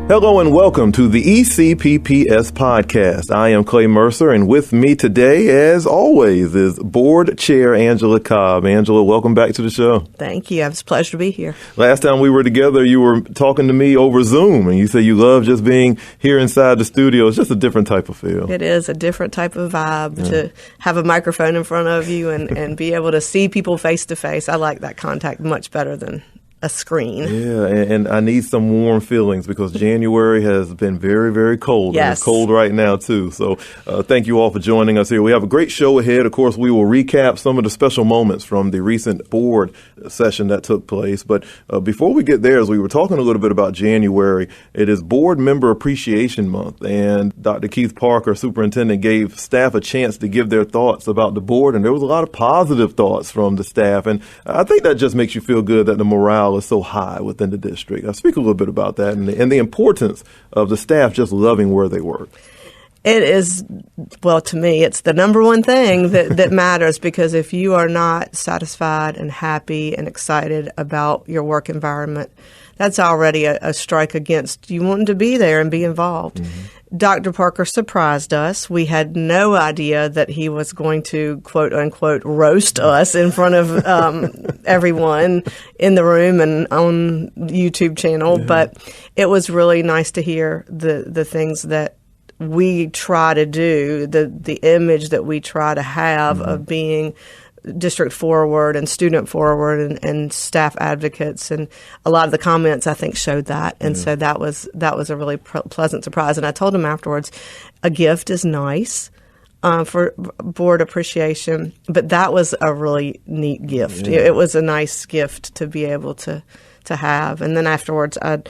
Hello and welcome to the ECPPS Podcast. I am Clay Mercer, and with me today, as always, is Board Chair Angela Cobb. Angela, welcome back to the show. Thank you. It's a pleasure to be here. Last time we were together, you were talking to me over Zoom, and you said you love just being here inside the studio. It's just a different type of feel. It is a different type of vibe to have a microphone in front of you and be able to see people face to face. I like that contact much better than a screen. Yeah, and I need some warm feelings because January has been very, very cold. Yes. And it's cold right now, too. So thank you all for joining us here. We have a great show ahead. Of course, we will recap some of the special moments from the recent board session that took place. But before we get there, as we were talking a little bit about January, it is Board Member Appreciation Month. And Dr. Keith Parker, superintendent, gave staff a chance to give their thoughts about the board. And there was a lot of positive thoughts from the staff. And I think that just makes you feel good that the morale is so high within the district. I'll speak a little bit about that and the importance of the staff just loving where they work. It is, well, to me, it's the number one thing that matters, because if you are not satisfied and happy and excited about your work environment, that's already a strike against you wanting to be there and be involved. Mm-hmm. Dr. Parker surprised us. We had no idea that he was going to, quote unquote, roast us in front of everyone in the room and on the YouTube channel. Yeah. But it was really nice to hear the things that we try to do, the image that we try to have of being district forward and student forward and staff advocates, and a lot of the comments I think showed that, and so that was a really pleasant surprise. And I told him afterwards, a gift is nice for board appreciation, but that was a really neat gift. Yeah. It was a nice gift to be able to have. And then afterwards, I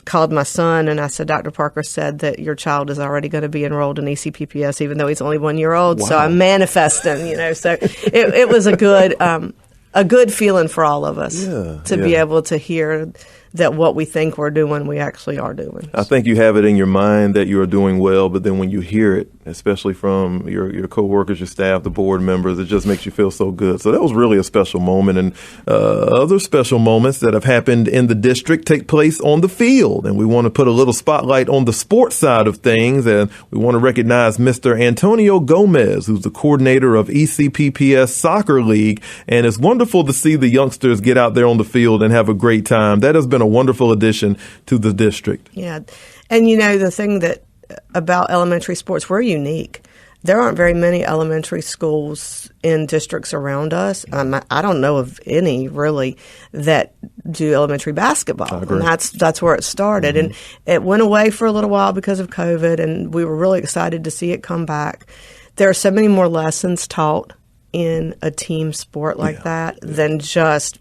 called my son and I said, Dr. Parker said that your child is already going to be enrolled in ECPPS, even though he's only 1 year old. Wow. So I'm manifesting, so it was a good feeling for all of us to be able to hear that what we think we're doing, we actually are doing. I think you have it in your mind that you are doing well, but then when you hear it, especially from your coworkers, your staff, the board members, it just makes you feel so good. So that was really a special moment. And other special moments that have happened in the district take place on the field. And we want to put a little spotlight on the sports side of things. And we want to recognize Mr. Antonio Gomez, who's the coordinator of ECPPS Soccer League. And it's wonderful to see the youngsters get out there on the field and have a great time. That has been a wonderful addition to the district. Yeah. And the thing that about elementary sports, we're unique. There aren't very many elementary schools in districts around us. I don't know of any really that do elementary basketball. And that's where it started. Mm-hmm. And it went away for a little while because of COVID, and we were really excited to see it come back. There are so many more lessons taught in a team sport like that than just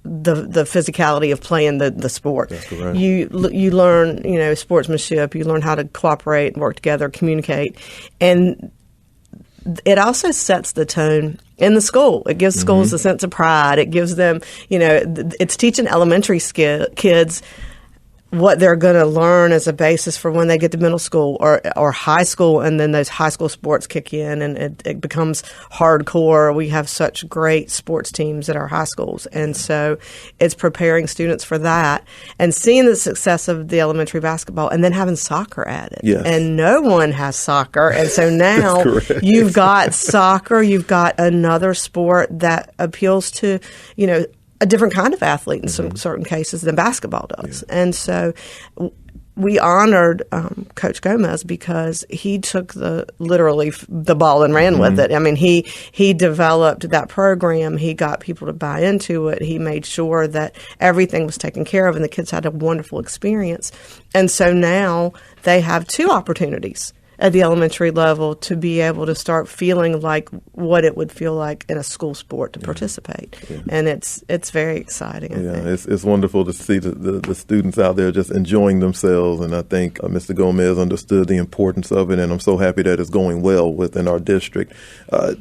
the physicality of playing the sport. That's correct. You learn, sportsmanship. You learn how to cooperate, work together, communicate, and it also sets the tone in the school. It gives schools a sense of pride. It gives them, it's teaching elementary kids what they're going to learn as a basis for when they get to middle school or high school, and then those high school sports kick in and it becomes hardcore. We have such great sports teams at our high schools, and so it's preparing students for that and seeing the success of the elementary basketball and then having soccer added. Yes. And no one has soccer, and so now you've got soccer, you've got another sport that appeals to, a different kind of athlete in some certain cases than basketball does. Yeah. And so we honored Coach Gomez because he took literally the ball and ran with it. I mean, he developed that program. He got people to buy into it. He made sure that everything was taken care of and the kids had a wonderful experience. And so now they have two opportunities at the elementary level to be able to start feeling like what it would feel like in a school sport to participate. Yeah. And it's very exciting, I think. It's wonderful to see the students out there just enjoying themselves, and I think Mr. Gomez understood the importance of it, and I'm so happy that it's going well within our district.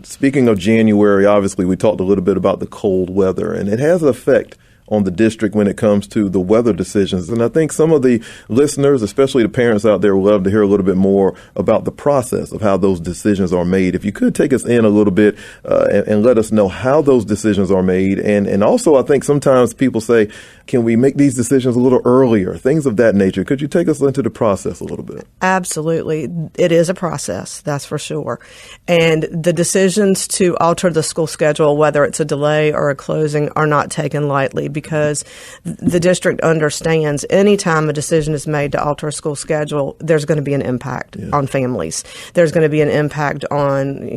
Speaking of January, obviously we talked a little bit about the cold weather, and it has an effect on the district when it comes to the weather decisions. And I think some of the listeners, especially the parents out there, would love to hear a little bit more about the process of how those decisions are made. If you could take us in a little bit and let us know how those decisions are made. And also, I think sometimes people say, can we make these decisions a little earlier? Things of that nature. Could you take us into the process a little bit? Absolutely. It is a process, that's for sure. And the decisions to alter the school schedule, whether it's a delay or a closing, are not taken lightly, because the district understands any time a decision is made to alter a school schedule, there's going to be an impact on families. There's going to be an impact on,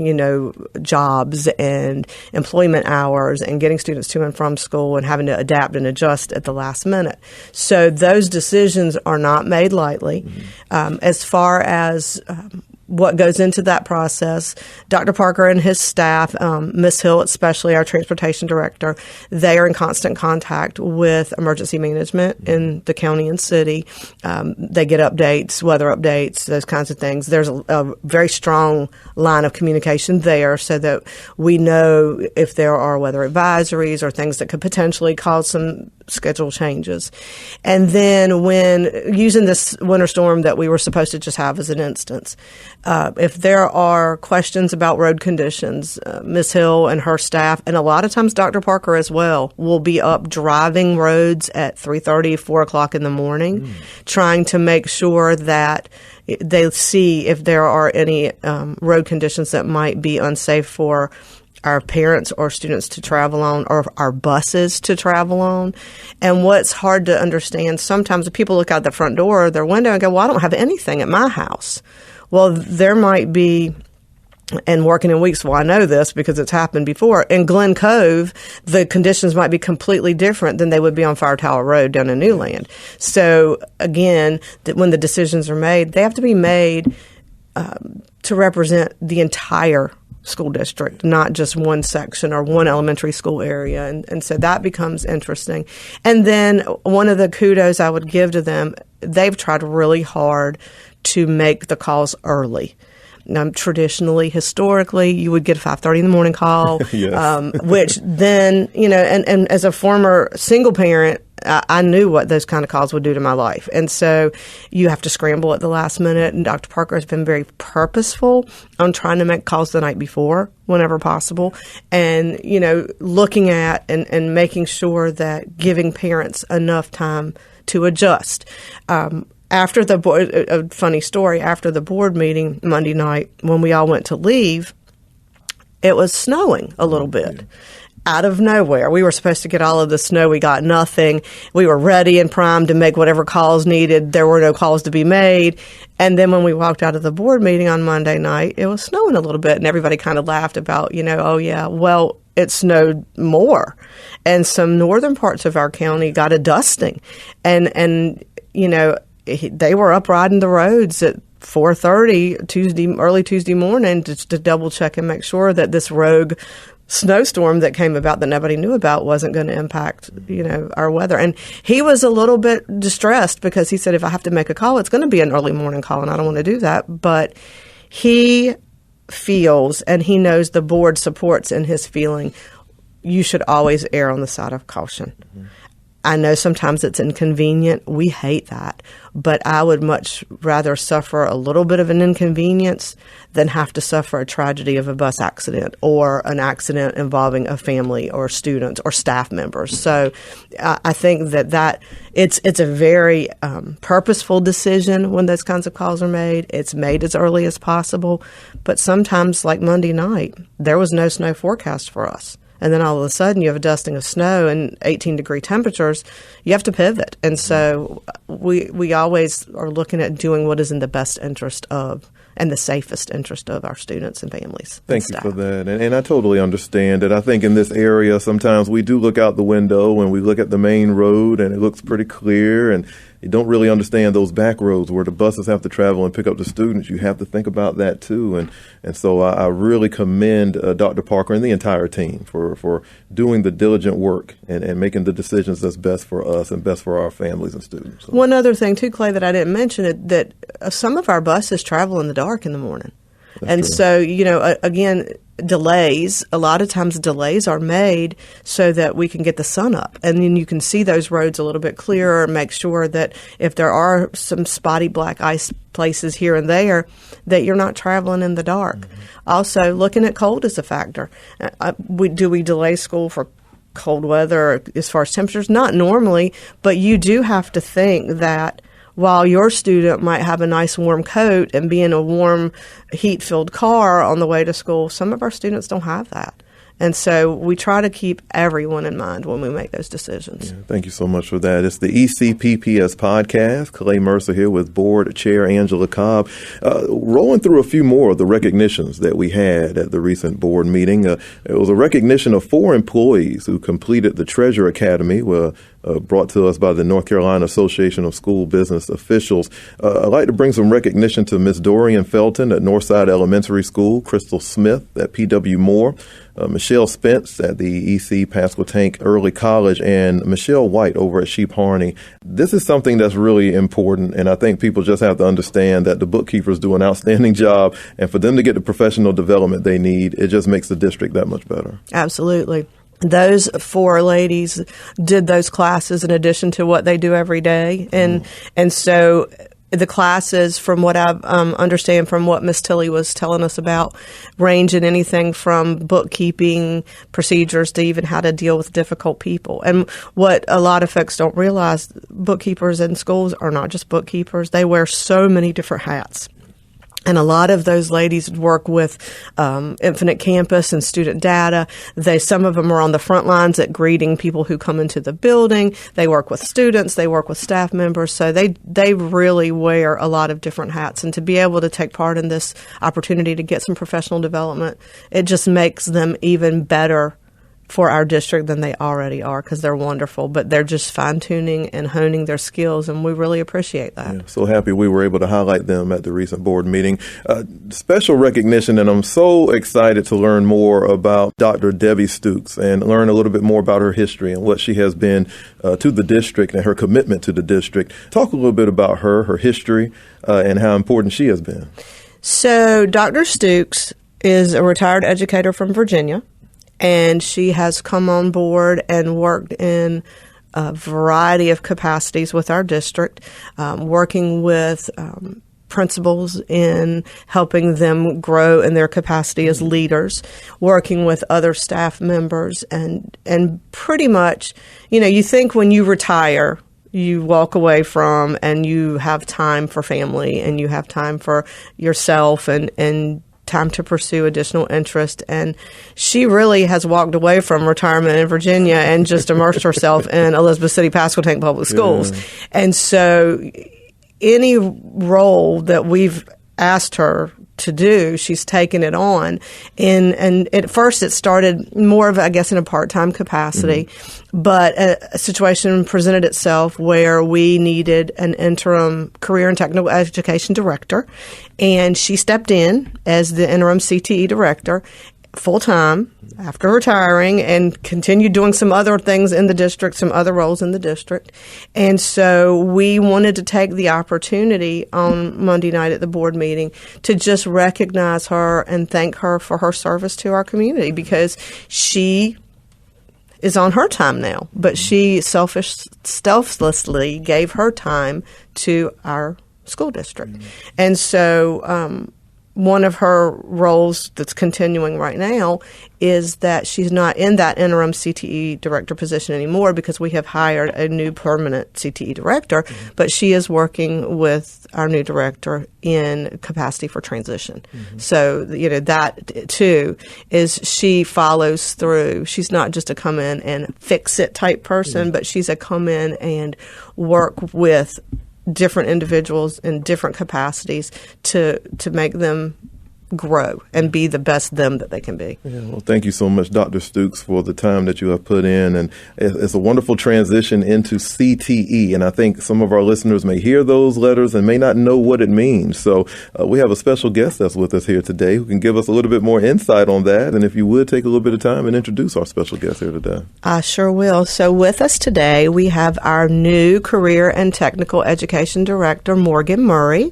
jobs and employment hours and getting students to and from school and having to adapt and adjust at the last minute. So those decisions are not made lightly. As far as what goes into that process, Dr. Parker and his staff, Ms. Hill especially, our transportation director, they are in constant contact with emergency management in the county and city. They get updates, weather updates, those kinds of things. There's a very strong line of communication there so that we know if there are weather advisories or things that could potentially cause some schedule changes. And then when using this winter storm that we were supposed to just have as an instance, if there are questions about road conditions, Ms. Hill and her staff, and a lot of times Dr. Parker as well, will be up driving roads at 3:30, 4 o'clock in the morning, trying to make sure that they see if there are any road conditions that might be unsafe for our parents or students to travel on, or our buses to travel on. And what's hard to understand, sometimes people look out the front door or their window and go, well, I don't have anything at my house. Well, there might be, and working in weeks, well, I know this because it's happened before. In Glen Cove, the conditions might be completely different than they would be on Fire Tower Road down in Newland. So again, when the decisions are made, they have to be made to represent the entire school district, not just one section or one elementary school area. And so that becomes interesting. And then one of the kudos I would give to them, they've tried really hard to make the calls early. Now, traditionally, historically, you would get a 5:30 in the morning call, which then, and as a former single parent, I knew what those kind of calls would do to my life. And so you have to scramble at the last minute. And Dr. Parker has been very purposeful on trying to make calls the night before whenever possible. And, looking at and making sure that giving parents enough time to adjust. After the board, a funny story, after the board meeting Monday night, when we all went to leave, it was snowing a little bit. Out of nowhere. We were supposed to get all of the snow. We got nothing. We were ready and primed to make whatever calls needed. There were no calls to be made. And then when we walked out of the board meeting on Monday night, it was snowing a little bit. And everybody kind of laughed about, oh yeah, well, it snowed more. And some northern parts of our county got a dusting. And they were up riding the roads at 4:30 early Tuesday morning just to double check and make sure that this rogue snowstorm that came about that nobody knew about wasn't going to impact, our weather. And he was a little bit distressed because he said, if I have to make a call, it's going to be an early morning call, and I don't want to do that. But he feels, and he knows the board supports in his feeling, you should always err on the side of caution. I know sometimes it's inconvenient. We hate that. But I would much rather suffer a little bit of an inconvenience than have to suffer a tragedy of a bus accident or an accident involving a family or students or staff members. So I think that it's a very purposeful decision when those kinds of calls are made. It's made as early as possible. But sometimes, like Monday night, there was no snow forecast for us. And then all of a sudden you have a dusting of snow and 18-degree temperatures, you have to pivot. And so we always are looking at doing what is in the best interest of and the safest interest of our students and families. Thank you for that. And I totally understand it. I think in this area, sometimes we do look out the window and we look at the main road and it looks pretty clear, and you don't really understand those back roads where the buses have to travel and pick up the students. You have to think about that too. And so I really commend Dr. Parker and the entire team for doing the diligent work and making the decisions that's best for us and best for our families and students. So. One other thing too, Clay, that I didn't mention, that some of our buses travel in the dark in the morning. And true. so, again, delays, a lot of times delays are made so that we can get the sun up. And then you can see those roads a little bit clearer, make sure that if there are some spotty black ice places here and there, that you're not traveling in the dark. Mm-hmm. Also, looking at cold is a factor. Do we delay school for cold weather as far as temperatures? Not normally, but you do have to think that while your student might have a nice warm coat and be in a warm, heat-filled car on the way to school, some of our students don't have that. And so we try to keep everyone in mind when we make those decisions. Yeah, thank you so much for that. It's the ECPPS Podcast. Clay Mercer here with Board Chair Angela Cobb. Rolling through a few more of the recognitions that we had at the recent board meeting. It was a recognition of 4 employees who completed the Treasure Academy, brought to us by the North Carolina Association of School Business Officials. I'd like to bring some recognition to Ms. Dorian Felton at Northside Elementary School, Crystal Smith at P.W. Moore, Michelle Spence at the E.C. Pasquotank Early College, and Michelle White over at Sheep Harney. This is something that's really important, and I think people just have to understand that the bookkeepers do an outstanding job, and for them to get the professional development they need, it just makes the district that much better. Absolutely. Those 4 ladies did those classes in addition to what they do every day. And so the classes, from what I understand from what Miss Tilley was telling us about, range in anything from bookkeeping procedures to even how to deal with difficult people. And what a lot of folks don't realize, bookkeepers in schools are not just bookkeepers. They wear so many different hats. And a lot of those ladies work with Infinite Campus and student data. Some of them are on the front lines at greeting people who come into the building. They work with students. They work with staff members. So they really wear a lot of different hats. And to be able to take part in this opportunity to get some professional development, it just makes them even better for our district than they already are, because they're wonderful, but they're just fine-tuning and honing their skills, and we really appreciate that. Yeah, so happy we were able to highlight them at the recent board meeting. Special recognition, and I'm so excited to learn more about Dr. Debbie Stooks and learn a little bit more about her history and what she has been to the district and her commitment to the district. Talk a little bit about her history, and how important she has been. So Dr. Stooks is a retired educator from Virginia, and she has come on board and worked in a variety of capacities with our district, working with principals in helping them grow in their capacity as leaders, working with other staff members, and pretty much, you think when you retire, you walk away from and you have time for family and you have time for yourself and time to pursue additional interest. And she really has walked away from retirement in Virginia and just immersed herself in Elizabeth City Pasquotank Public Schools. Yeah. And so any role that we've asked her to do, she's taken it on. And at first it started more of, I guess, in a part-time capacity, but a situation presented itself where we needed an interim career and technical education director, and she stepped in as the interim CTE director full-time after retiring and continued doing some other things in the district, some other roles in the district. And so we wanted to take the opportunity on Monday night at the board meeting to just recognize her and thank her for her service to our community, because she is on her time now, but she selflessly gave her time to our school district. And so one of her roles that's continuing right now is that she's not in that interim CTE director position anymore, because we have hired a new permanent CTE director, but she is working with our new director in capacity for transition. So, that too is she follows through. She's not just a come in and fix it type person, but she's a come in and work with different individuals in different capacities to make them grow and be the best them that they can be. Yeah, well, thank you so much, Dr. Stooks, for the time that you have put in. And it's a wonderful transition into CTE. And I think some of our listeners may hear those letters and may not know what it means. So we have a special guest that's with us here today who can give us a little bit more insight on that. And if you would take a little bit of time and introduce our special guest here today. I sure will. So with us today, we have our new Career and Technical Education Director, Morgan Murray.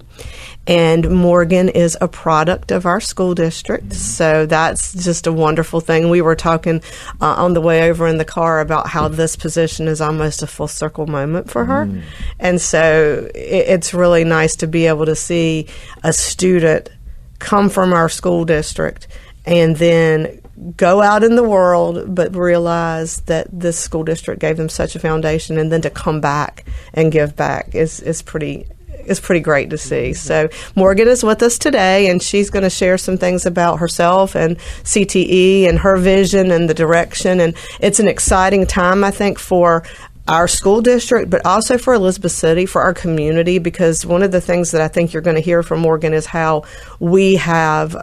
And Morgan is a product of our school district, so that's just a wonderful thing. We were talking on the way over in the car about how this position is almost a full circle moment for her. And so it's really nice to be able to see a student come from our school district and then go out in the world, but realize that this school district gave them such a foundation, and then to come back and give back is pretty great to see. So Morgan is with us today, and she's going to share some things about herself and CTE and her vision and the direction. And it's an exciting time, I think, for our school district, but also for Elizabeth City, for our community, because one of the things that I think you're going to hear from Morgan is how we have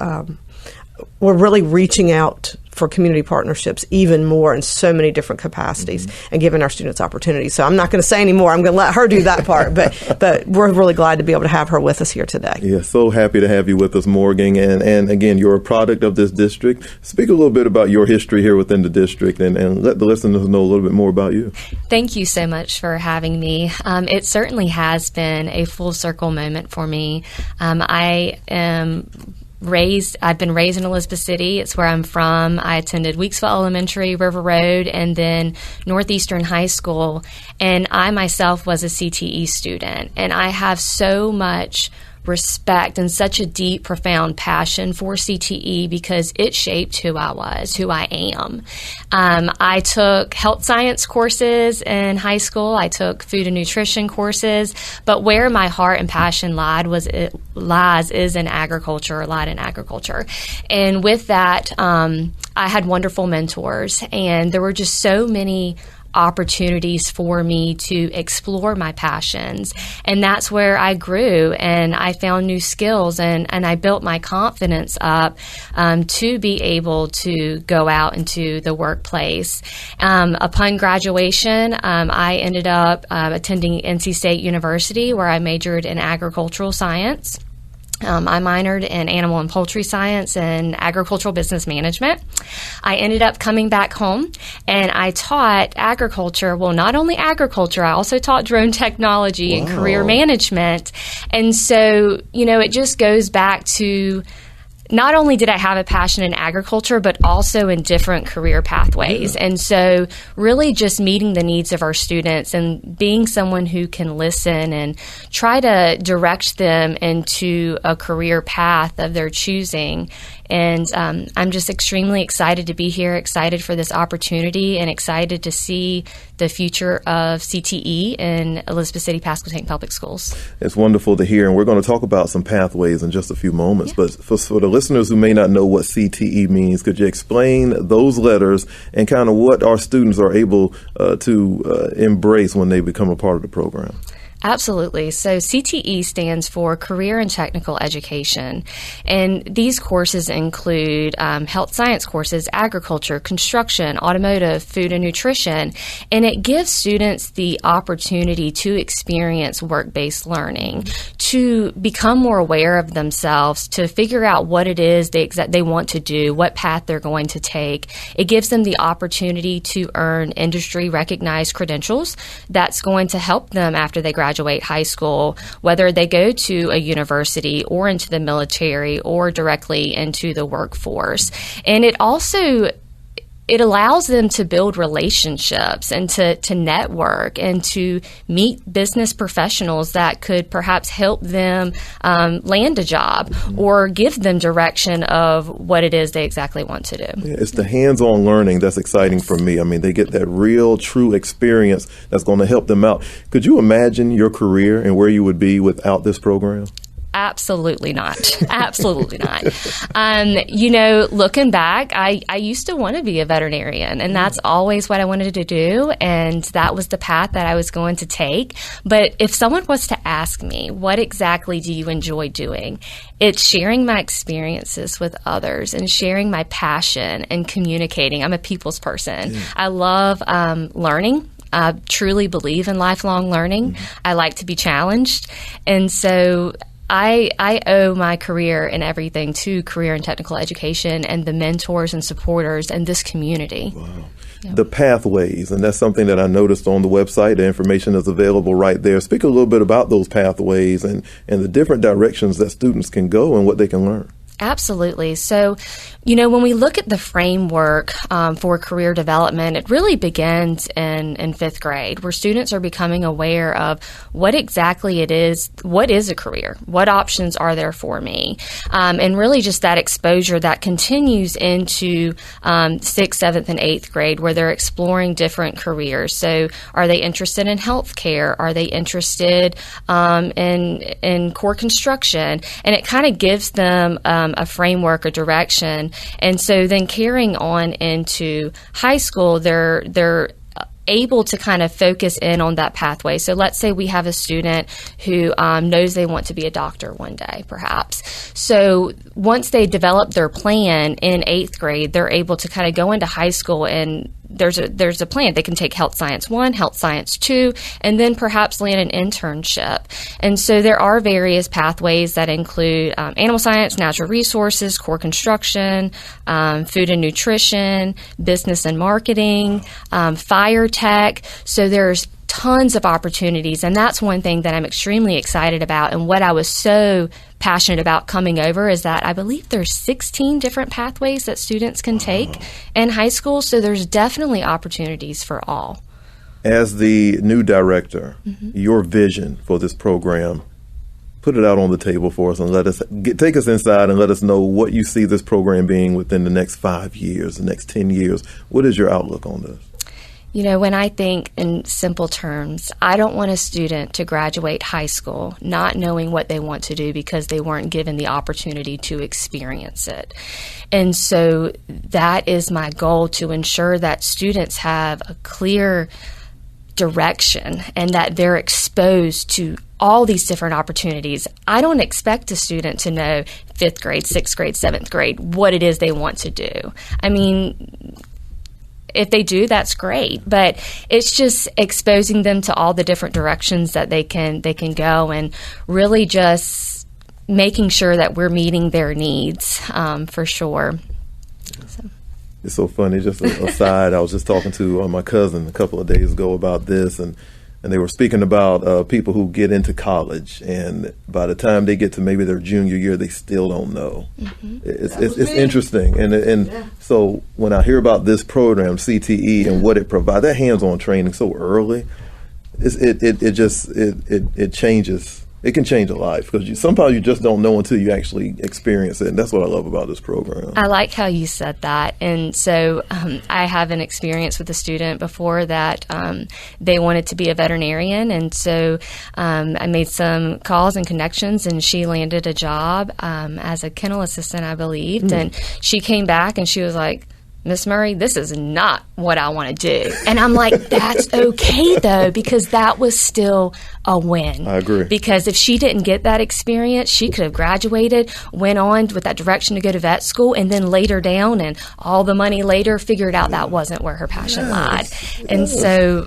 we're really reaching out for community partnerships even more in so many different capacities and giving our students opportunities. So I'm not going to say any more. I'm going to let her do that part. But we're really glad to be able to have her with us here today. Yeah, so happy to have you with us, Morgan. And again, you're a product of this district. Speak a little bit about your history here within the district and let the listeners know a little bit more about you. Thank you so much for having me. It certainly has been a full circle moment for me. I've been raised in Elizabeth City. It's where I'm from. I attended Weeksville Elementary, River Road, and then Northeastern High School. And I myself was a CTE student. And I have so much respect and such a deep, profound passion for CTE because it shaped who I was, who I am. I took health science courses in high school. I took food and nutrition courses. But where my heart and passion lies is in agriculture, And with that, I had wonderful mentors, and there were just so many opportunities for me to explore my passions. And that's where I grew, and I found new skills, and I built my confidence up to be able to go out into the workplace. Upon graduation, I ended up attending NC State University, where I majored in agricultural science. I minored in animal and poultry science and agricultural business management. I ended up coming back home, and I taught agriculture. Well, not only agriculture, I also taught drone technology and career management. And so, it just goes back to not only did I have a passion in agriculture, but also in different career pathways. Yeah. And so really just meeting the needs of our students and being someone who can listen and try to direct them into a career path of their choosing. And I'm just extremely excited to be here, excited for this opportunity, and excited to see the future of CTE in Elizabeth City Pasquotank Public Schools. It's wonderful to hear, and we're going to talk about some pathways in just a few moments. Yeah. But for the listeners who may not know what CTE means, could you explain those letters and kind of what our students are able to embrace when they become a part of the program? Absolutely. So CTE stands for Career and Technical Education. And these courses include health science courses, agriculture, construction, automotive, food and nutrition. And it gives students the opportunity to experience work-based learning, to become more aware of themselves, to figure out what it is they want to do, what path they're going to take. It gives them the opportunity to earn industry-recognized credentials that's going to help them after they graduate high school, whether they go to a university or into the military or directly into the workforce. And it allows them to build relationships and to network and to meet business professionals that could perhaps help them land a job or give them direction of what it is they exactly want to do. Yeah, it's the hands-on learning that's exciting for me. I mean, they get that real, true experience that's going to help them out. Could you imagine your career and where you would be without this program? Absolutely not. Absolutely not. Looking back, I used to want to be a veterinarian, and that's always what I wanted to do, and that was the path that I was going to take. But if someone was to ask me, what exactly do you enjoy doing? It's sharing my experiences with others and sharing my passion and communicating. I'm a people's person. Yeah. I love learning. I truly believe in lifelong learning. Mm-hmm. I like to be challenged. And so I owe my career and everything to career and technical education and the mentors and supporters and this community. Wow. the pathways, and that's something that I noticed on the website. The information is available right there. Speak a little bit about those pathways and the different directions that students can go and what they can learn. Absolutely. So, when we look at the framework for career development, it really begins in fifth grade, where students are becoming aware of what exactly it is, what is a career, what options are there for me, and really just that exposure that continues into 6th, 7th, and 8th grade, where they're exploring different careers. So are they interested in healthcare? Are they interested in core construction? And it kind of gives them a framework, a direction. And so then carrying on into high school, they're able to kind of focus in on that pathway. So let's say we have a student who knows they want to be a doctor one day, perhaps. So once they develop their plan in 8th grade, they're able to kind of go into high school, and there's a plan. They can take Health Science 1, Health Science 2, and then perhaps land an internship. And so there are various pathways that include animal science, natural resources, core construction, food and nutrition, business and marketing, fire tech. So there's tons of opportunities, and that's one thing that I'm extremely excited about. And what I was so passionate about coming over is that I believe there's 16 different pathways that students can take in high school, so there's definitely opportunities for all. As the new director, your vision for this program, put it out on the table for us and take us inside and let us know what you see this program being within the next 5 years, the next 10 years. What is your outlook on this? When I think in simple terms, I don't want a student to graduate high school not knowing what they want to do because they weren't given the opportunity to experience it. And so that is my goal, to ensure that students have a clear direction and that they're exposed to all these different opportunities. I don't expect a student to know 5th grade, 6th grade, 7th grade what it is they want to do. I mean, if they do, that's great, but it's just exposing them to all the different directions that they can go, and really just making sure that we're meeting their needs for sure. So. It's so funny. Just a aside, I was just talking to my cousin a couple of days ago about this, and they were speaking about people who get into college, and by the time they get to maybe their junior year, they still don't know. It's interesting, and so when I hear about this program, CTE, and what it provides, that hands-on training so early, it changes. It can change a life, because sometimes you just don't know until you actually experience it, and that's what I love about this program. I like how you said that. And so I have an experience with a student before that they wanted to be a veterinarian, and so I made some calls and connections, and she landed a job as a kennel assistant, I believed, and she came back and she was like, Miss Murray, this is not what I want to do. And I'm like, that's okay, though, because that was still a win. I agree. Because if she didn't get that experience, she could have graduated, went on with that direction to go to vet school, and then later down and all the money later figured out that wasn't where her passion lied. And so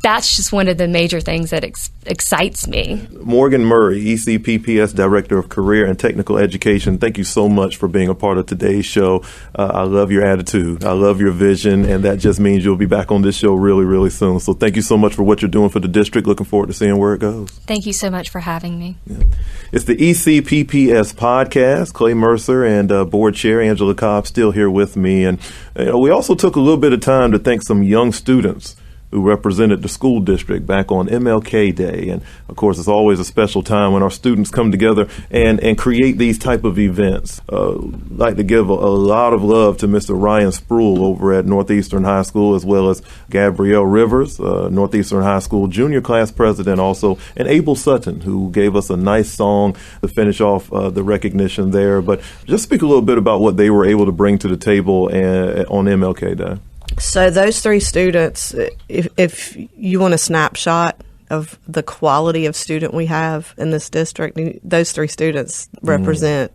that's just one of the major things that excites me. Morgan Murray, ECPPS Director of Career and Technical Education, thank you so much for being a part of today's show. I love your attitude. I love your vision, and that just means you'll be back on this show really, really soon. So thank you so much for what you're doing for the district. Looking forward to seeing where it goes. Thank you so much for having me. Yeah. It's the ECPPS Podcast. Clay Mercer and Board Chair Angela Cobb still here with me. And we also took a little bit of time to thank some young students who represented the school district back on MLK Day. And of course, it's always a special time when our students come together and create these type of events. I'd like to give a lot of love to Mr. Ryan Spruill over at Northeastern High School, as well as Gabrielle Rivers, Northeastern High School junior class president also, and Abel Sutton, who gave us a nice song to finish off the recognition there. But just speak a little bit about what they were able to bring to the table on MLK Day. So those three students, if you want a snapshot of the quality of student we have in this district, those three students represent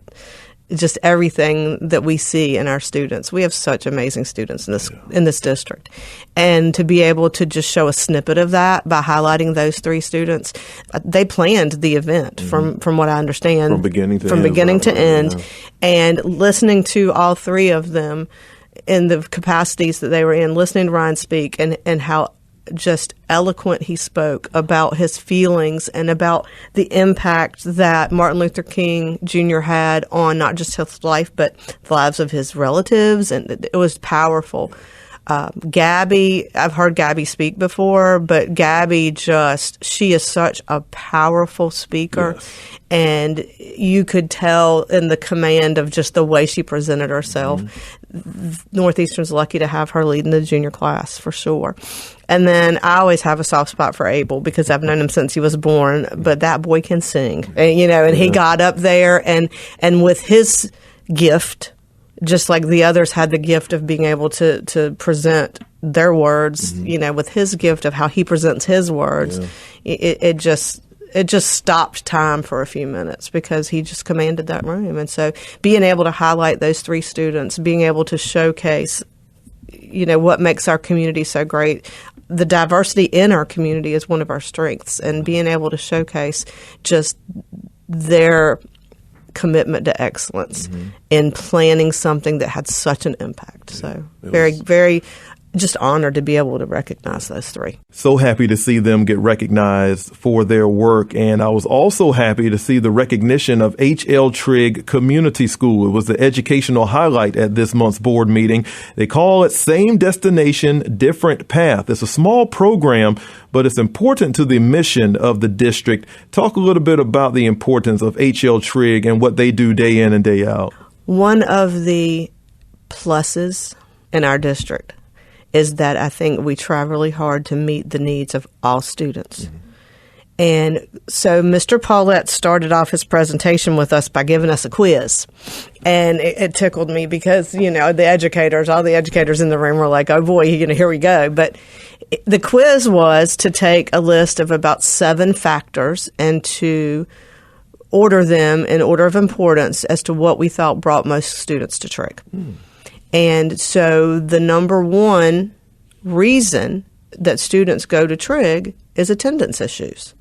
just everything that we see in our students. We have such amazing students in this district. And to be able to just show a snippet of that by highlighting those three students, they planned the event from what I understand. From beginning to end. And listening to all three of them, in the capacities that they were in, listening to Ryan speak and how just eloquent he spoke about his feelings and about the impact that Martin Luther King Jr. had on not just his life, but the lives of his relatives. And it was powerful. Gabby, I've heard Gabby speak before, but Gabby she is such a powerful speaker. Yes. And you could tell in the command of just the way she presented herself. Mm-hmm. Northeastern's lucky to have her leading the junior class for sure. And then I always have a soft spot for Abel because I've known him since he was born, but that boy can sing, and he got up there and with his gift, just like the others had the gift of being able to present their words, mm-hmm. With his gift of how he presents his words, it just stopped time for a few minutes because he just commanded that room. And so being able to highlight those three students, being able to showcase, what makes our community so great. The diversity in our community is one of our strengths, and being able to showcase just their commitment to excellence mm-hmm. in planning something that had such an impact. So very, very just honored to be able to recognize those three. So happy to see them get recognized for their work. And I was also happy to see the recognition of H.L. Trigg Community School. It was the educational highlight at this month's board meeting. They call it Same Destination, Different Path. It's a small program, but it's important to the mission of the district. Talk a little bit about the importance of H.L. Trigg and what they do day in and day out. One of the pluses in our district is that I think we try really hard to meet the needs of all students. Mm-hmm. And so Mr. Paulette started off his presentation with us by giving us a quiz. And it tickled me because, all the educators in the room were like, oh boy, here we go. But the quiz was to take a list of about 7 factors and to order them in order of importance as to what we thought brought most students to Trigg. Mm. And so the number one reason that students go to Trigg is attendance issues.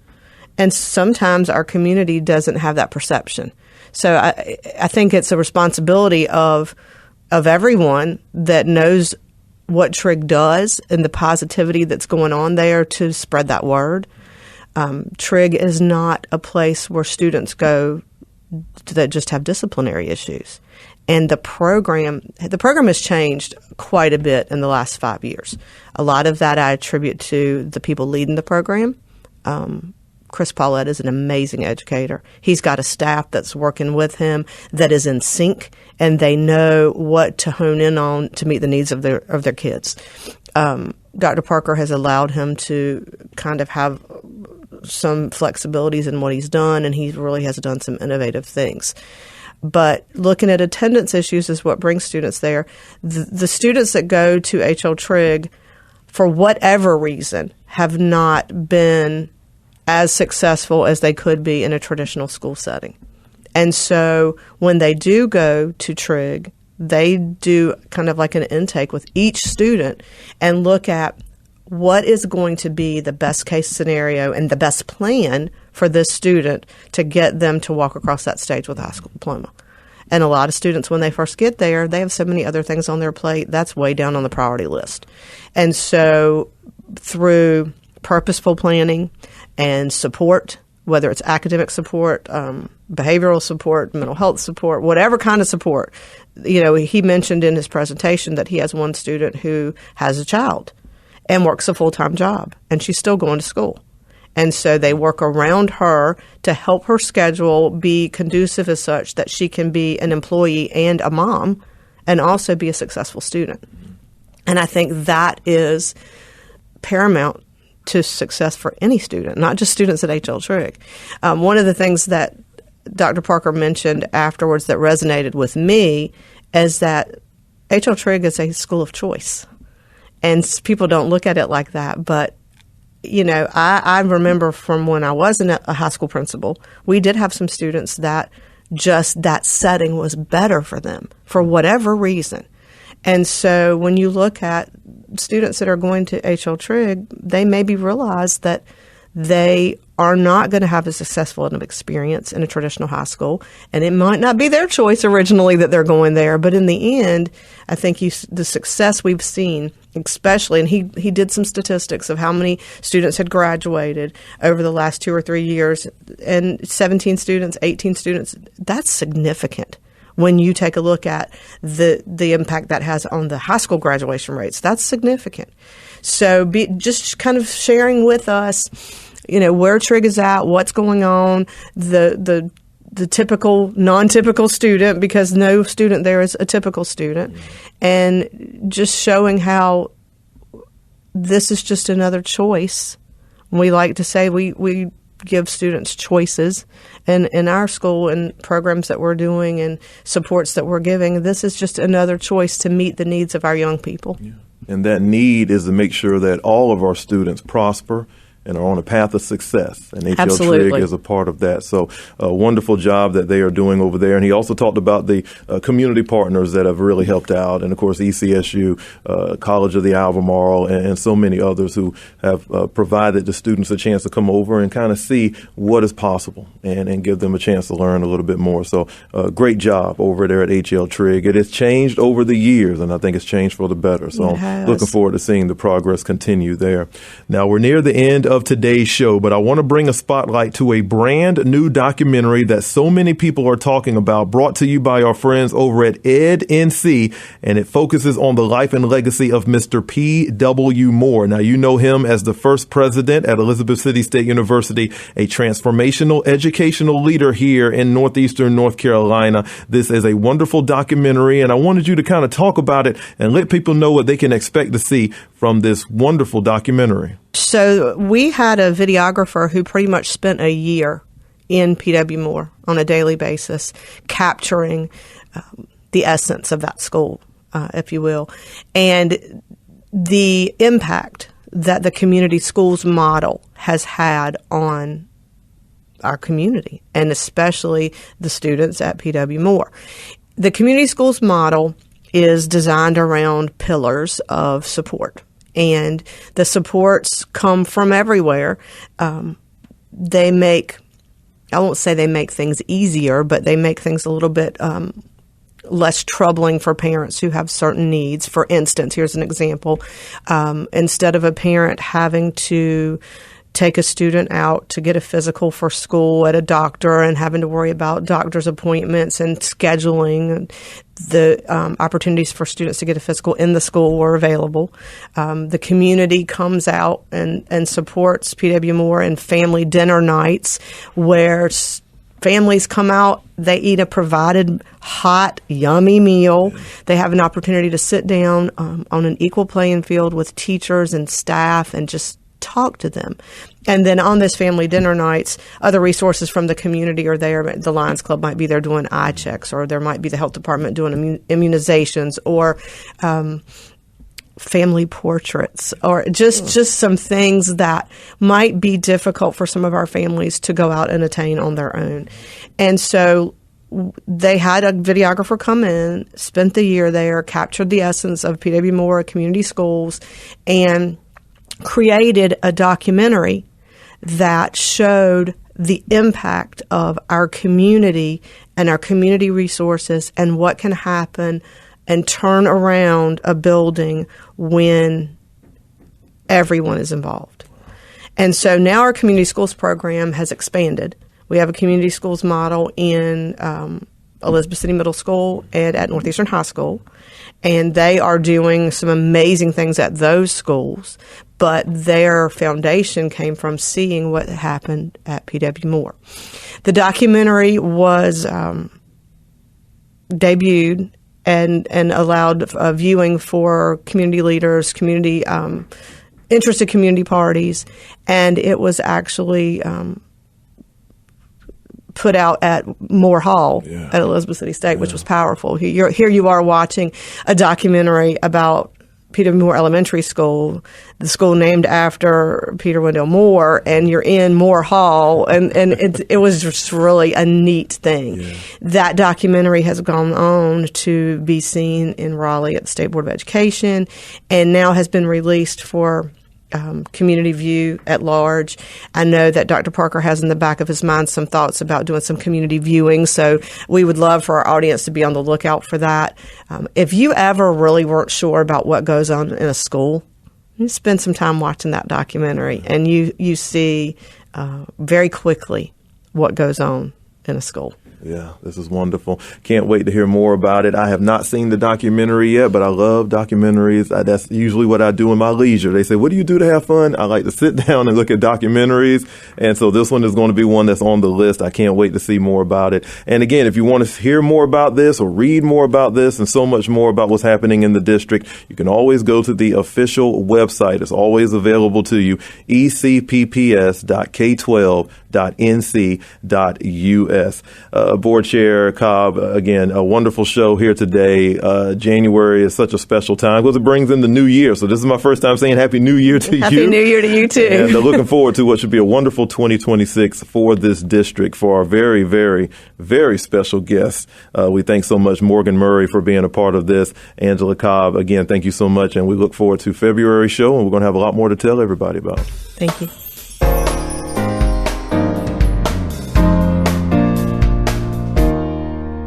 And sometimes our community doesn't have that perception. So I think it's a responsibility of everyone that knows what Trigg does and the positivity that's going on there to spread that word. Trigg is not a place where students go that just have disciplinary issues. And the program has changed quite a bit in the last 5 years. A lot of that I attribute to the people leading the program. Chris Paulette is an amazing educator. He's got a staff that's working with him that is in sync, and they know what to hone in on to meet the needs of their kids. Dr. Parker has allowed him to kind of have some flexibilities in what he's done, and he really has done some innovative things. But looking at attendance issues is what brings students there. The students that go to H.L. Trigg, for whatever reason, have not been as successful as they could be in a traditional school setting. And so when they do go to Trigg, they do kind of like an intake with each student and look at what is going to be the best case scenario and the best plan for this student to get them to walk across that stage with a high school diploma. And a lot of students, when they first get there, they have so many other things on their plate, that's way down on the priority list. And so through purposeful planning and support, whether it's academic support, behavioral support, mental health support, whatever kind of support. He mentioned in his presentation that he has one student who has a child and works a full-time job, and she's still going to school. And so they work around her to help her schedule be conducive as such that she can be an employee and a mom and also be a successful student. And I think that is paramount to success for any student, not just students at H.L. Trigg. One of the things that Dr. Parker mentioned afterwards that resonated with me is that H.L. Trigg is a school of choice. And people don't look at it like that. But, I remember from when I was a high school principal, we did have some students that just that setting was better for them for whatever reason. And so when you look at students that are going to H.L. Trigg, they maybe realize that they are not going to have a successful enough experience in a traditional high school. And it might not be their choice originally that they're going there. But in the end, I think the success we've seen, especially, and he did some statistics of how many students had graduated over the last 2 or 3 years, and 17 students, 18 students, that's significant. When you take a look at the impact that has on the high school graduation rates, that's significant. So just kind of sharing with us, where Trigg is at, what's going on, the typical, non-typical student, because no student there is a typical student, and just showing how this is just another choice. We like to say we give students choices, and in our school and programs that we're doing and supports that we're giving, this is just another choice to meet the needs of our young people. Yeah. And that need is to make sure that all of our students prosper and are on a path of success. And HL Trigg is a part of that. So a wonderful job that they are doing over there. And he also talked about the community partners that have really helped out. And, of course, ECSU, College of the Albemarle, and so many others who have provided the students a chance to come over and kind of see what is possible and give them a chance to learn a little bit more. So great job over there at HL Trigg. It has changed over the years, and I think it's changed for the better. So I'm looking forward to seeing the progress continue there. Now, we're near the end of today's show, but I want to bring a spotlight to a brand new documentary that so many people are talking about, brought to you by our friends over at EdNC, and it focuses on the life and legacy of Mr. P.W. Moore. Now, you know him as the first president at Elizabeth City State University, a transformational educational leader here in northeastern North Carolina. This is a wonderful documentary, and I wanted you to kind of talk about it and let people know what they can expect to see from this wonderful documentary. So we had a videographer who pretty much spent a year in P.W. Moore on a daily basis, capturing the essence of that school, if you will, and the impact that the community schools model has had on our community, and especially the students at P.W. Moore. The community schools model is designed around pillars of support. And the supports come from everywhere. They make, I won't say they make things easier, but they make things a little bit less troubling for parents who have certain needs. For instance, here's an example. Instead of a parent having to take a student out to get a physical for school at a doctor and having to worry about doctor's appointments and scheduling, the opportunities for students to get a physical in the school were available. The community comes out and supports P.W. Moore in family dinner nights where families come out, they eat a provided hot, yummy meal. They have an opportunity to sit down on an equal playing field with teachers and staff and just talk to them. And then on this family dinner nights, other resources from the community are there. The Lions Club might be there doing eye checks, or there might be the health department doing immunizations, or family portraits, or just some things that might be difficult for some of our families to go out and attain on their own. And so they had a videographer come in, spent the year there, captured the essence of P.W. Moore community schools, and created a documentary that showed the impact of our community and our community resources and what can happen and turn around a building when everyone is involved. And so now our community schools program has expanded. We have a community schools model in Elizabeth City Middle School and at Northeastern High School, and they are doing some amazing things at those schools, but their foundation came from seeing what happened at P.W. Moore. The documentary was debuted and allowed viewing for community leaders, community interested community parties, and it was actually put out at Moore Hall at Elizabeth City State, which was powerful. Here you are watching a documentary about Peter Moore Elementary School, the school named after Peter Wendell Moore, and you're in Moore Hall, and it was just really a neat thing. Yeah. That documentary has gone on to be seen in Raleigh at the State Board of Education, and now has been released for community view at large. I know that Dr. Parker has in the back of his mind some thoughts about doing some community viewing, so we would love for our audience to be on the lookout for that. If you ever really weren't sure about what goes on in a school, you spend some time watching that documentary, and you see very quickly what goes on in a school. Yeah, this is wonderful. Can't wait to hear more about it. I have not seen the documentary yet, but I love documentaries. That's usually what I do in my leisure. They say, what do you do to have fun? I like to sit down and look at documentaries. And so this one is going to be one that's on the list. I can't wait to see more about it. And again, if you want to hear more about this or read more about this and so much more about what's happening in the district, you can always go to the official website. It's always available to you, ecpps.k12.nc.us. Board Chair Cobb, again, a wonderful show here today. January is such a special time because it brings in the new year. So this is my first time saying Happy New Year to you. Happy New Year to you, too. And looking forward to what should be a wonderful 2026 for this district for our very, very, very special guests. We thank so much Morgan Murray for being a part of this. Angela Cobb, again, thank you so much. And we look forward to February show, and we're going to have a lot more to tell everybody about. Thank you.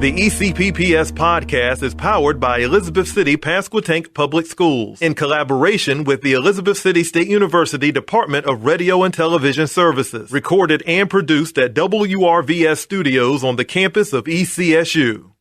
The ECPPS Podcast is powered by Elizabeth City Pasquotank Public Schools in collaboration with the Elizabeth City State University Department of Radio and Television Services. Recorded and produced at WRVS Studios on the campus of ECSU.